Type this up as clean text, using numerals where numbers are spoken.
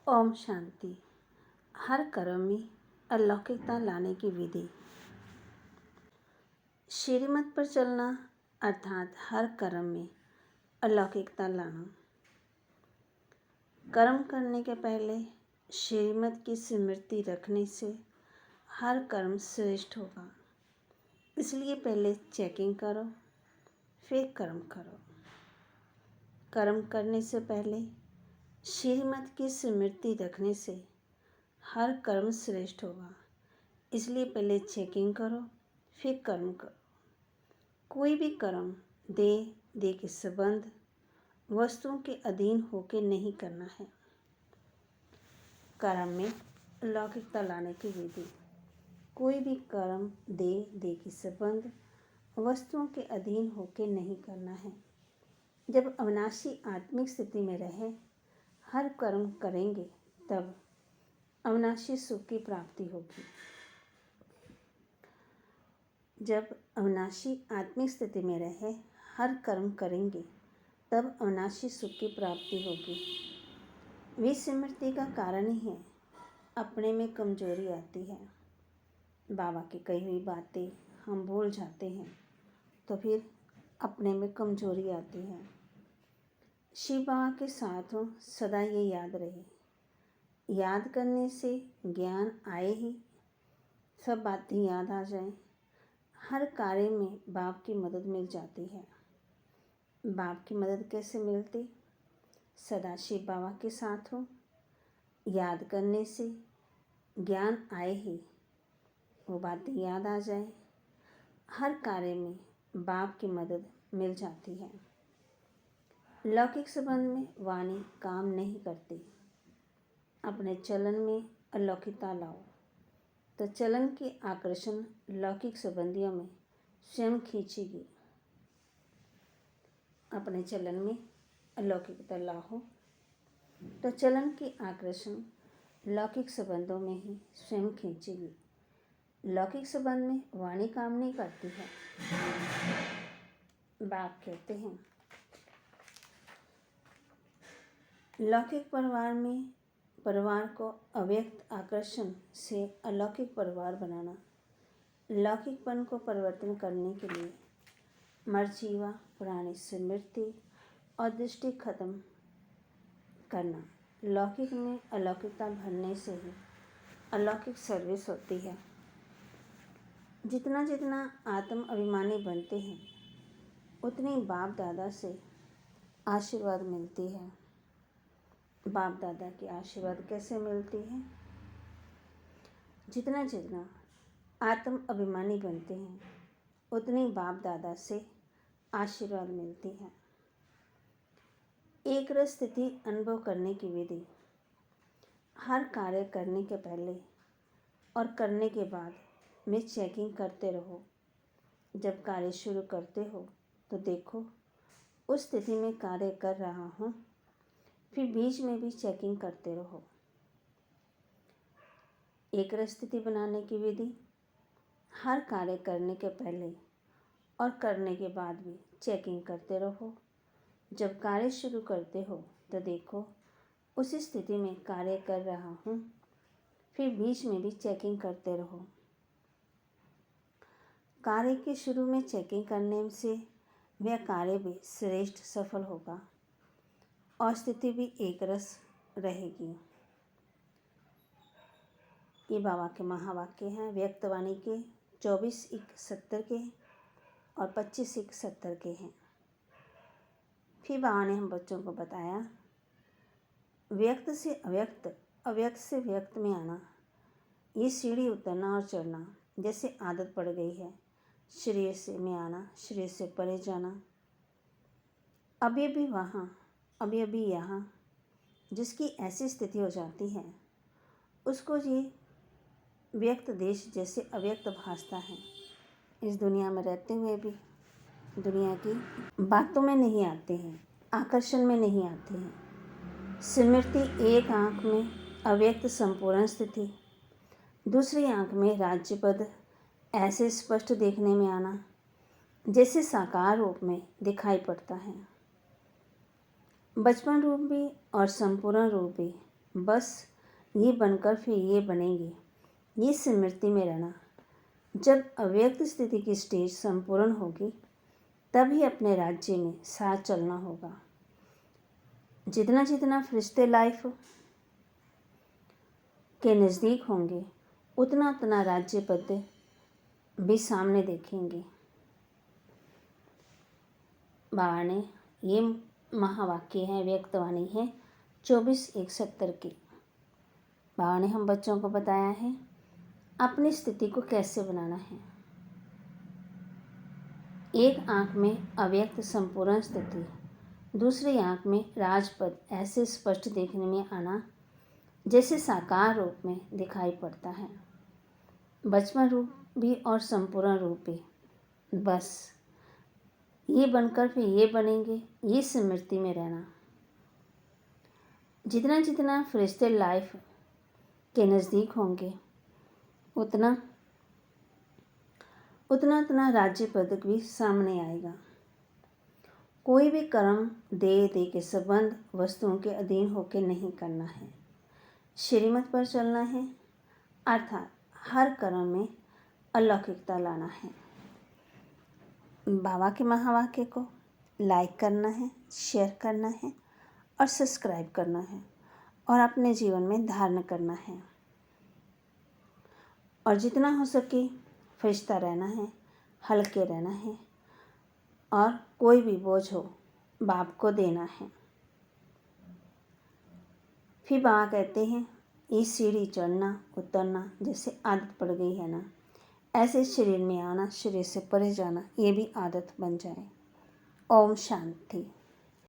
ओम शांति। हर कर्म में अलौकिकता लाने की विधि। श्रीमत पर चलना अर्थात हर कर्म में अलौकिकता लाना। कर्म करने के पहले श्रीमत की स्मृति रखने से हर कर्म श्रेष्ठ होगा। इसलिए पहले चेकिंग करो, फिर कर्म करो। कर्म करने से पहले श्रीमत की स्मृति रखने से हर कर्म श्रेष्ठ होगा। इसलिए पहले चेकिंग करो, फिर कर्म करो। कोई भी कर्म देह के संबंध वस्तुओं के अधीन होकर नहीं करना है। कर्म में अलौकिकता लाने की विधि। कोई भी कर्म देह के संबंध वस्तुओं के अधीन होकर नहीं करना है। जब अविनाशी आत्मिक स्थिति में रहे हर कर्म करेंगे तब अविनाशी सुख की प्राप्ति होगी। जब अविनाशी आत्मिक स्थिति में रहे हर कर्म करेंगे तब अविनाशी सुख की प्राप्ति होगी। विस्मृति का कारण ही है अपने में कमजोरी आती है। बाबा की कही हुई बातें हम भूल जाते हैं तो फिर अपने में कमजोरी आती है। शिव बाबा के साथ हो सदा ये याद रहे। याद करने से ज्ञान आए ही सब बातें याद आ जाएं। हर कार्य में बाप की मदद मिल जाती है। बाप की मदद कैसे मिलती? सदा शिव बाबा के साथ हो, याद करने से ज्ञान आए ही वो बातें याद आ जाए। हर कार्य में बाप की मदद मिल जाती है। लौकिक संबंध में वाणी काम नहीं करती। अपने चलन में अलौकिकता लाओ तो चलन की आकर्षण लौकिक संबंधियों में स्वयं खींचेगी। अपने चलन में अलौकिकता लाओ तो चलन की आकर्षण लौकिक संबंधों में ही स्वयं खींचेगी। लौकिक संबंध में वाणी काम नहीं करती है। बाप कहते हैं लौकिक परिवार को अव्यक्त आकर्षण से अलौकिक परिवार बनाना। लौकिकपन को परिवर्तन करने के लिए मरजीवा पुरानी स्मृति और दृष्टि खत्म करना। लौकिक में अलौकिकता भरने से ही अलौकिक सर्विस होती है। जितना जितना आत्म अभिमानी बनते हैं उतनी बाप दादा से आशीर्वाद मिलती है। बाप दादा की आशीर्वाद कैसे मिलती है? जितना जितना आत्म अभिमानी बनते हैं उतनी बाप दादा से आशीर्वाद मिलती है। एक रस स्थिति अनुभव करने की विधि। हर कार्य करने के पहले और करने के बाद में चेकिंग करते रहो। जब कार्य शुरू करते हो तो देखो उस स्थिति में कार्य कर रहा हूँ, फिर बीच में भी चेकिंग करते रहो। एक रस स्थिति बनाने की विधि। हर कार्य करने के पहले और करने के बाद भी चेकिंग करते रहो। जब कार्य शुरू करते हो तो देखो उसी स्थिति में कार्य कर रहा हूँ, फिर बीच में भी चेकिंग करते रहो। कार्य के शुरू में चेकिंग करने से वह कार्य भी श्रेष्ठ सफल होगा और स्थिति भी एक रस रहेगी। ये बाबा के महावाक्य हैं। व्यक्तवाणी के 24:1-70 के और 25:1-70 के हैं। फिर बाबा ने हम बच्चों को बताया व्यक्त से अव्यक्त, अव्यक्त से व्यक्त में आना। ये सीढ़ी उतरना और चढ़ना जैसे आदत पड़ गई है। शरीर से में आना, शरीर से परे जाना। अभी अभी वहाँ, अभी अभी यहाँ। जिसकी ऐसी स्थिति हो जाती है उसको ये व्यक्त देश जैसे अव्यक्त भासता है। इस दुनिया में रहते हुए भी दुनिया की बातों में नहीं आते हैं, आकर्षण में नहीं आते हैं। स्मृति एक आँख में अव्यक्त संपूर्ण स्थिति, दूसरी आँख में राज्यपद ऐसे स्पष्ट देखने में आना जैसे साकार रूप में दिखाई पड़ता है। बचपन रूप भी और संपूर्ण रूप भी बस ये बनकर फिर ये बनेंगे, ये स्मृति में रहना। जब अव्यक्त स्थिति की स्टेज संपूर्ण होगी तभी अपने राज्य में साथ चलना होगा। जितना जितना फरिश्ते लाइफ के नज़दीक होंगे उतना उतना राज्य पद भी सामने देखेंगे। बाबा ने ये महावाक्य है, व्यक्तवाणी है 24-1-70 की। बाबा ने हम बच्चों को बताया है अपनी स्थिति को कैसे बनाना है। एक आँख में अव्यक्त संपूर्ण स्थिति, दूसरी आँख में राजपद ऐसे स्पष्ट देखने में आना जैसे साकार रूप में दिखाई पड़ता है, बचपन रूप भी और संपूर्ण रूप भी। बस ये बनकर फिर ये बनेंगे, ये स्मृति में रहना। जितना जितना फरिश्ते लाइफ के नज़दीक होंगे उतना उतना राज्य पदक भी सामने आएगा। कोई भी कर्म दे के संबंध वस्तुओं के अधीन होकर नहीं करना है, श्रीमत पर चलना है, अर्थात हर कर्म में अलौकिकता लाना है। बाबा के महावाक्य को लाइक करना है, शेयर करना है और सब्सक्राइब करना है और अपने जीवन में धारण करना है। और जितना हो सके फरिश्ता रहना है, हल्के रहना है और कोई भी बोझ हो बाप को देना है। फिर बाबा कहते हैं ये सीढ़ी चढ़ना उतरना जैसे आदत पड़ गई है ना, ऐसे शरीर में आना, शरीर से परे जाना, ये भी आदत बन जाए। ओम शांति।